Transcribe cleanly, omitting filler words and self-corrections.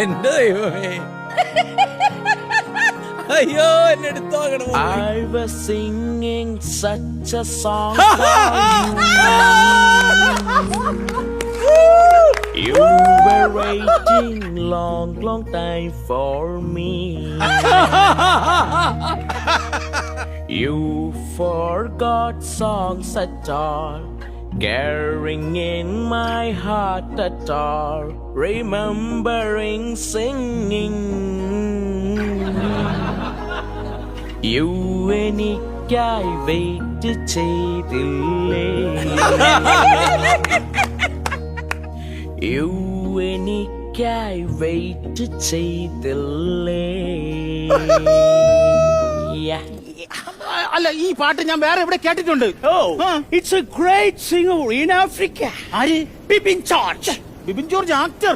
എന്റെ ദൈവമേ, അയ്യോ എന്നെ എടുത്തോക്കണം. I was singing such a song You were waiting long time for me You forgot songs at all Caring in my heart at all Remembering singing You എനിക്കായി wait ചെയ്തില്ലേ You എനിക്കായി wait ചെയ്തില്ലേ അല്ല, ഈ പാട്ട് ഞാൻ വേറെ എവിടെ കേട്ടിട്ടുണ്ട്. It's a great singer in Africa. ആര്? Bibin George. Bibin George actor.